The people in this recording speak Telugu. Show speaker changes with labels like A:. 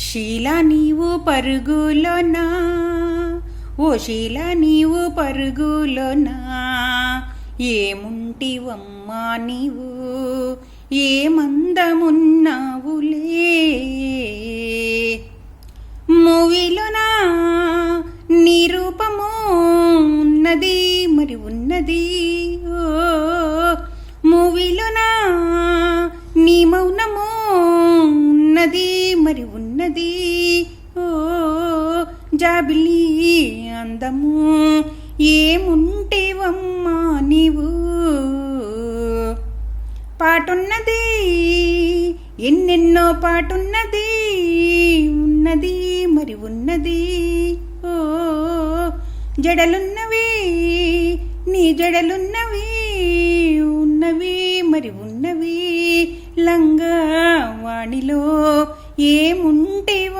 A: శీలా నీవు పరుగులోనా, ఓ శీలా నీవు పరుగులోనా, ఏముంటివమ్మా నీవు ఏమందమున్నావులే. మూవీలోనా నీ రూపము ఉన్నది మరి ఉన్నది, ఓ మూవీలోనా నీ మౌనము ఉన్నది మరి ఉన్నది, ఓ జాబిలి అందము ఏముంటేవమ్మా నీవు. పాటున్నది ఎన్నెన్నో పాటున్నది, ఉన్నది మరి ఉన్నది, ఓ జడలున్నవి నీ జడలున్నవి, ఉన్నవి మరి ఉన్నవి, లంగా వాణిలో ఏముంటేవో